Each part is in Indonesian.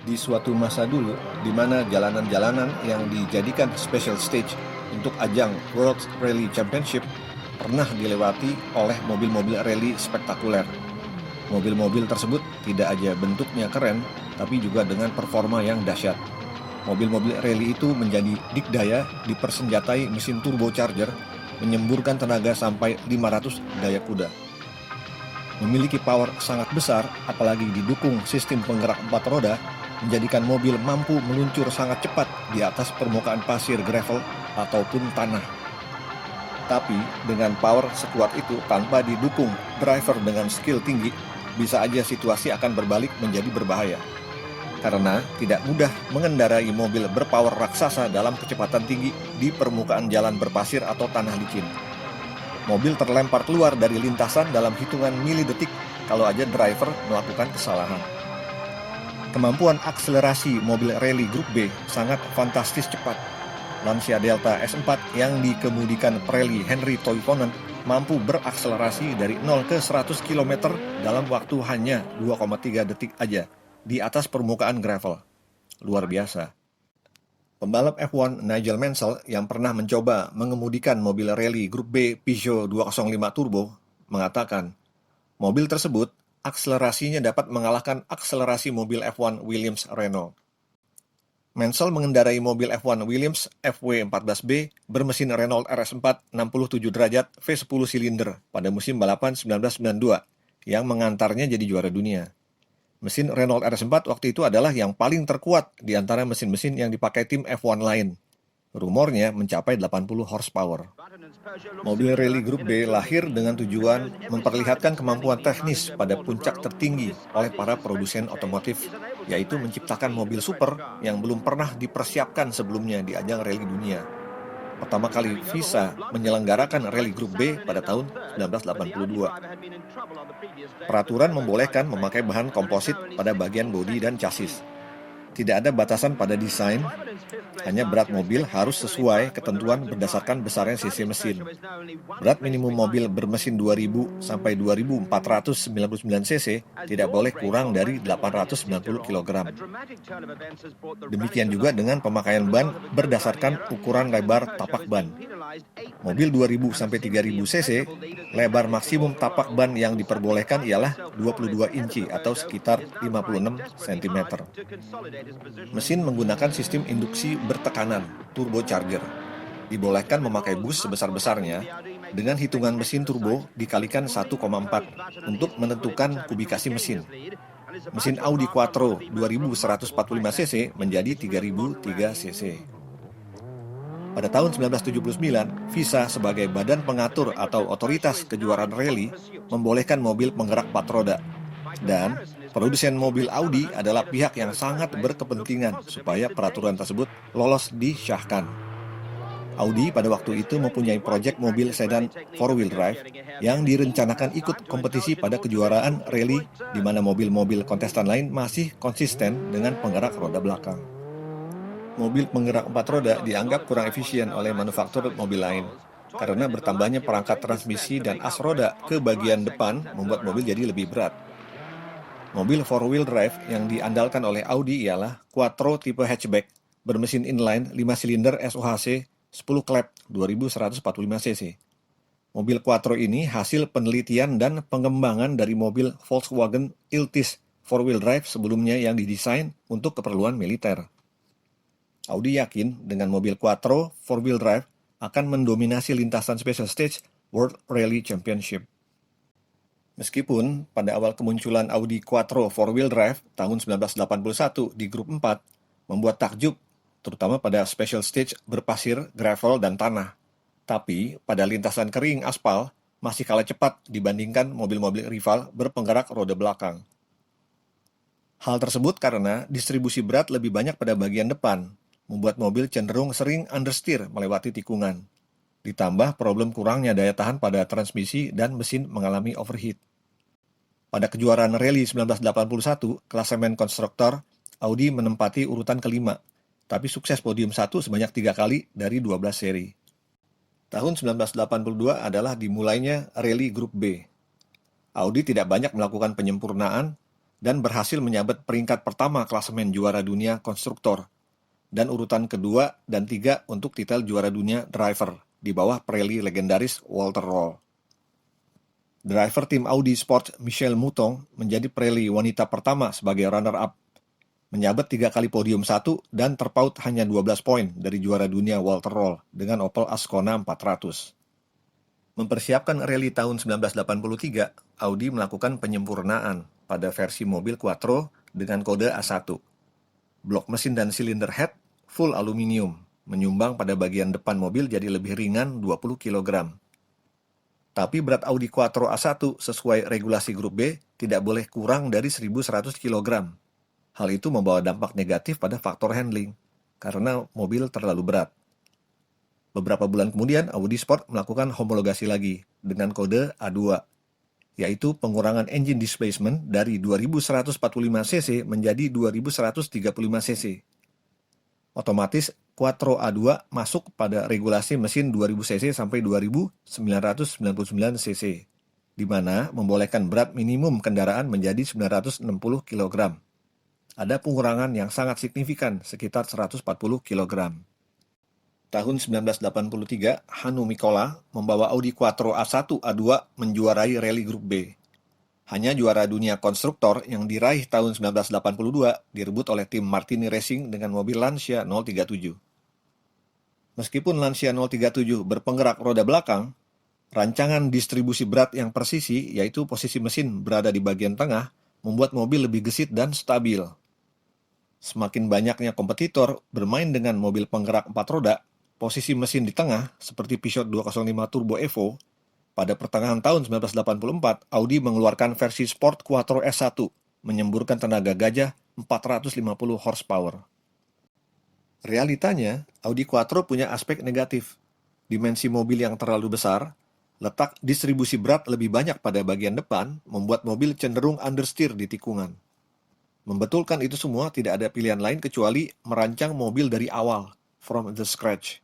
Di suatu masa dulu, di mana jalanan-jalanan yang dijadikan special stage untuk ajang World Rally Championship pernah dilewati oleh mobil-mobil rally spektakuler. Mobil-mobil tersebut tidak aja bentuknya keren, tapi juga dengan performa yang dahsyat. Mobil-mobil rally itu menjadi dikdaya dipersenjatai mesin turbocharger, menyemburkan tenaga sampai 500 daya kuda. Memiliki power sangat besar, apalagi didukung sistem penggerak 4 roda, menjadikan mobil mampu meluncur sangat cepat di atas permukaan pasir gravel ataupun tanah. Tapi dengan power sekuat itu tanpa didukung driver dengan skill tinggi, bisa aja situasi akan berbalik menjadi berbahaya. Karena tidak mudah mengendarai mobil berpower raksasa dalam kecepatan tinggi di permukaan jalan berpasir atau tanah licin. Mobil terlempar keluar dari lintasan dalam hitungan milidetik kalau aja driver melakukan kesalahan. Kemampuan akselerasi mobil rally Grup B sangat fantastis cepat. Lancia Delta S4 yang dikemudikan Pirelli Henry Toivonen mampu berakselerasi dari 0 ke 100 km dalam waktu hanya 2,3 detik aja di atas permukaan gravel. Luar biasa. Pembalap F1 Nigel Mansell yang pernah mencoba mengemudikan mobil rally Grup B Peugeot 205 Turbo mengatakan, mobil tersebut akselerasinya dapat mengalahkan akselerasi mobil F1 Williams Renault. Mansell mengendarai mobil F1 Williams FW14B bermesin Renault RS4 67 derajat V10 silinder pada musim balapan 1992 yang mengantarnya jadi juara dunia. Mesin Renault RS4 waktu itu adalah yang paling terkuat di antara mesin-mesin yang dipakai tim F1 lain. Rumornya mencapai 80 horsepower. Mobil rally Grup B lahir dengan tujuan memperlihatkan kemampuan teknis pada puncak tertinggi oleh para produsen otomotif, yaitu menciptakan mobil super yang belum pernah dipersiapkan sebelumnya di ajang rally dunia. Pertama kali FISA menyelenggarakan rally Grup B pada tahun 1982. Peraturan membolehkan memakai bahan komposit pada bagian bodi dan chassis. Tidak ada batasan pada desain, hanya berat mobil harus sesuai ketentuan berdasarkan besarnya cc mesin. Berat minimum mobil bermesin 2000 sampai 2499 cc tidak boleh kurang dari 890 kg. Demikian juga dengan pemakaian ban berdasarkan ukuran lebar tapak ban. Mobil 2000 sampai 3000 cc, lebar maksimum tapak ban yang diperbolehkan ialah 22 inci atau sekitar 56 cm. Mesin menggunakan sistem induksi bertekanan, turbocharger. Dibolehkan memakai bus sebesar-besarnya dengan hitungan mesin turbo dikalikan 1,4 untuk menentukan kubikasi mesin. Mesin Audi Quattro 2145 cc menjadi 3003 cc. Pada tahun 1979, FISA sebagai badan pengatur atau otoritas kejuaraan rally membolehkan mobil penggerak 4 roda. Dan produsen mobil Audi adalah pihak yang sangat berkepentingan supaya peraturan tersebut lolos disahkan. Audi pada waktu itu mempunyai proyek mobil sedan 4-wheel drive yang direncanakan ikut kompetisi pada kejuaraan rally di mana mobil-mobil kontestan lain masih konsisten dengan penggerak roda belakang. Mobil penggerak 4 roda dianggap kurang efisien oleh manufaktur mobil lain karena bertambahnya perangkat transmisi dan as roda ke bagian depan membuat mobil jadi lebih berat. Mobil 4-wheel drive yang diandalkan oleh Audi ialah Quattro tipe hatchback bermesin inline 5 silinder SOHC 10 klep 2145 cc. Mobil Quattro ini hasil penelitian dan pengembangan dari mobil Volkswagen Iltis 4-wheel drive sebelumnya yang didesain untuk keperluan militer. Audi yakin dengan mobil Quattro 4-wheel drive akan mendominasi lintasan special stage World Rally Championship. Meskipun pada awal kemunculan Audi Quattro 4-wheel drive tahun 1981 di grup 4 membuat takjub, terutama pada special stage berpasir, gravel, dan tanah. Tapi pada lintasan kering aspal masih kalah cepat dibandingkan mobil-mobil rival berpenggerak roda belakang. Hal tersebut karena distribusi berat lebih banyak pada bagian depan, membuat mobil cenderung sering understeer melewati tikungan. Ditambah problem kurangnya daya tahan pada transmisi dan mesin mengalami overheat. Pada kejuaraan rally 1981, klasemen konstruktor, Audi menempati urutan kelima, tapi sukses podium 1 sebanyak 3 kali dari 12 seri. Tahun 1982 adalah dimulainya rally Grup B. Audi tidak banyak melakukan penyempurnaan, dan berhasil menyabet peringkat pertama klasemen juara dunia konstruktor dan urutan kedua dan tiga untuk titel juara dunia driver di bawah Pirelli legendaris Walter Röhrl. Driver tim Audi Sport Michèle Mouton menjadi Pirelli wanita pertama sebagai runner-up, menyabet 3 kali podium 1 dan terpaut hanya 12 poin dari juara dunia Walter Röhrl dengan Opel Ascona 400. Mempersiapkan rally tahun 1983, Audi melakukan penyempurnaan pada versi mobil Quattro dengan kode A1. Blok mesin dan silinder head full aluminium, menyumbang pada bagian depan mobil jadi lebih ringan 20 kg. Tapi berat Audi Quattro A1 sesuai regulasi grup B tidak boleh kurang dari 1.100 kg. Hal itu membawa dampak negatif pada faktor handling, karena mobil terlalu berat. Beberapa bulan kemudian, Audi Sport melakukan homologasi lagi dengan kode A2, yaitu pengurangan engine displacement dari 2145 cc menjadi 2135 cc. Otomatis Quattro A2 masuk pada regulasi mesin 2000 cc sampai 2999 cc, di mana membolehkan berat minimum kendaraan menjadi 960 kg. Ada pengurangan yang sangat signifikan, sekitar 140 kg. Tahun 1983, Hannu Mikkola membawa Audi Quattro A1 A2 menjuarai rally grup B. Hanya juara dunia konstruktor yang diraih tahun 1982 direbut oleh tim Martini Racing dengan mobil Lancia 037. Meskipun Lancia 037 berpenggerak roda belakang, rancangan distribusi berat yang presisi, yaitu posisi mesin berada di bagian tengah, membuat mobil lebih gesit dan stabil. Semakin banyaknya kompetitor bermain dengan mobil penggerak 4 roda, posisi mesin di tengah, seperti Peugeot 205 Turbo Evo, pada pertengahan tahun 1984, Audi mengeluarkan versi Sport Quattro S1, menyemburkan tenaga gajah 450 horsepower. Realitanya, Audi Quattro punya aspek negatif. Dimensi mobil yang terlalu besar, letak distribusi berat lebih banyak pada bagian depan, membuat mobil cenderung understeer di tikungan. Membetulkan itu semua, tidak ada pilihan lain kecuali merancang mobil dari awal, from the scratch.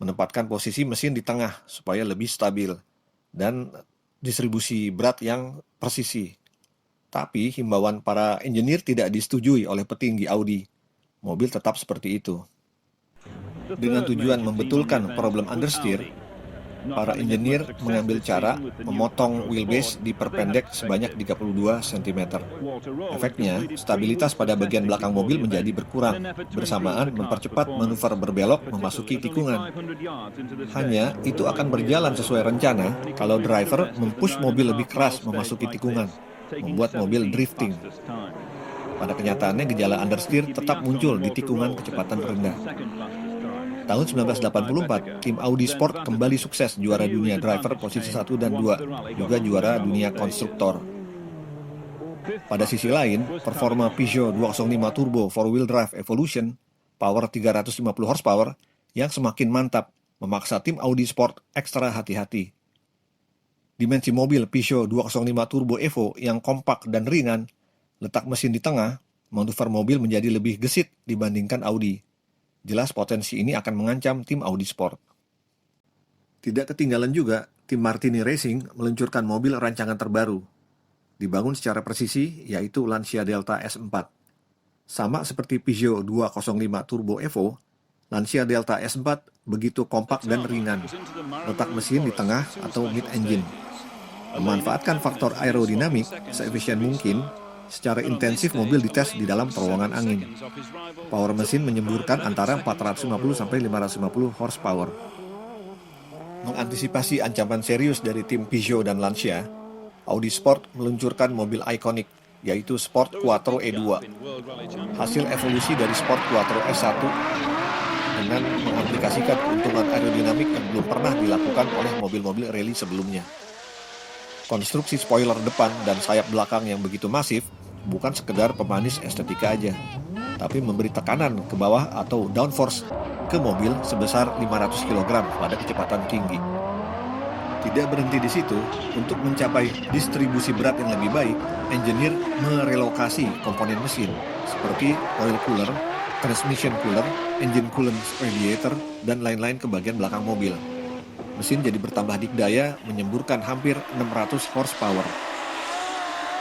Menempatkan posisi mesin di tengah supaya lebih stabil, dan distribusi berat yang presisi. Tapi himbauan para engineer tidak disetujui oleh petinggi Audi. Mobil tetap seperti itu. Dengan tujuan membetulkan problem understeer, para engineer mengambil cara memotong wheelbase diperpendek sebanyak 32 cm. Efeknya, stabilitas pada bagian belakang mobil menjadi berkurang, bersamaan mempercepat manuver berbelok memasuki tikungan. Hanya itu akan berjalan sesuai rencana kalau driver mempush mobil lebih keras memasuki tikungan, membuat mobil drifting. Pada kenyataannya, gejala understeer tetap muncul di tikungan kecepatan rendah. Tahun 1984, tim Audi Sport kembali sukses juara dunia driver posisi 1 dan 2, juga juara dunia konstruktor. Pada sisi lain, performa Peugeot 205 Turbo 4-wheel drive Evolution, power 350 horsepower, yang semakin mantap, memaksa tim Audi Sport ekstra hati-hati. Dimensi mobil Peugeot 205 Turbo Evo yang kompak dan ringan, letak mesin di tengah, manuver mobil menjadi lebih gesit dibandingkan Audi. Jelas potensi ini akan mengancam tim Audi Sport. Tidak ketinggalan juga, tim Martini Racing meluncurkan mobil rancangan terbaru. Dibangun secara presisi, yaitu Lancia Delta S4. Sama seperti Peugeot 205 Turbo Evo, Lancia Delta S4 begitu kompak dan ringan, letak mesin di tengah atau mid-engine. Memanfaatkan faktor aerodinamik seefisien mungkin, secara intensif mobil dites di dalam terowongan angin. Power mesin menyemburkan antara 450 sampai 550 horsepower. Mengantisipasi ancaman serius dari tim Peugeot dan Lancia, Audi Sport meluncurkan mobil ikonik, yaitu Sport Quattro E2. Hasil evolusi dari Sport Quattro S1 dengan mengaplikasikan keuntungan aerodinamik yang belum pernah dilakukan oleh mobil-mobil rally sebelumnya. Konstruksi spoiler depan dan sayap belakang yang begitu masif bukan sekedar pemanis estetika aja, tapi memberi tekanan ke bawah atau downforce ke mobil sebesar 500 kg pada kecepatan tinggi. Tidak berhenti di situ, untuk mencapai distribusi berat yang lebih baik, engineer merelokasi komponen mesin seperti oil cooler, transmission cooler, engine coolant radiator, dan lain-lain ke bagian belakang mobil. Mesin jadi bertambah dikdaya, menyemburkan hampir 600 horsepower.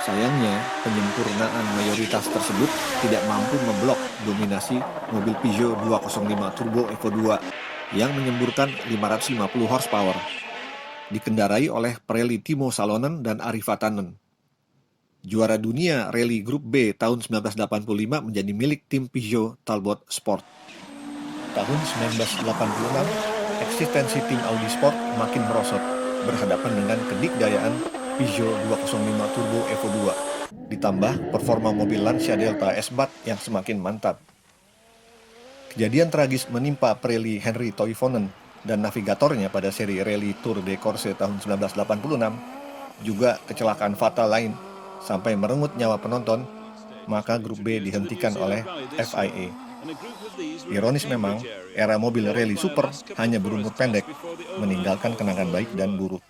Sayangnya, penyempurnaan mayoritas tersebut tidak mampu memblok dominasi mobil Peugeot 205 Turbo Evo 2 yang menyemburkan 550 horsepower, dikendarai oleh Pirelli Timo Salonen dan Ari Vatanen. Juara dunia Rally Grup B tahun 1985 menjadi milik tim Peugeot Talbot Sport. Tahun 1986, eksistensi tim Audi Sport makin merosot, berhadapan dengan kedikdayaan Peugeot 205 Turbo Evo 2, ditambah performa mobil Lancia Delta S4 yang semakin mantap. Kejadian tragis menimpa Pirelli Henri Toivonen dan navigatornya pada seri Rally Tour de Corse tahun 1986, juga kecelakaan fatal lain sampai merenggut nyawa penonton, maka grup B dihentikan oleh FIA. Ironis memang, era mobil rally super hanya berumur pendek, meninggalkan kenangan baik dan buruk.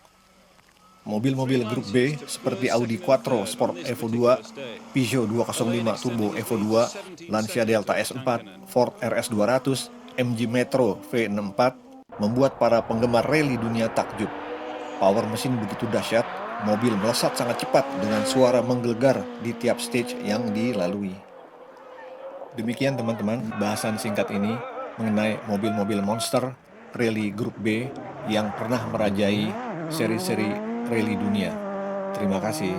Mobil-mobil grup B seperti Audi Quattro Sport Evo 2, Peugeot 205 Turbo Evo 2, Lancia Delta S4, Ford RS200, MG Metro V64 membuat para penggemar rally dunia takjub. Power mesin begitu dahsyat, mobil melesat sangat cepat dengan suara menggelegar di tiap stage yang dilalui. Demikian teman-teman, bahasan singkat ini mengenai mobil-mobil monster rally grup B yang pernah merajai seri-seri rally dunia. Terima kasih.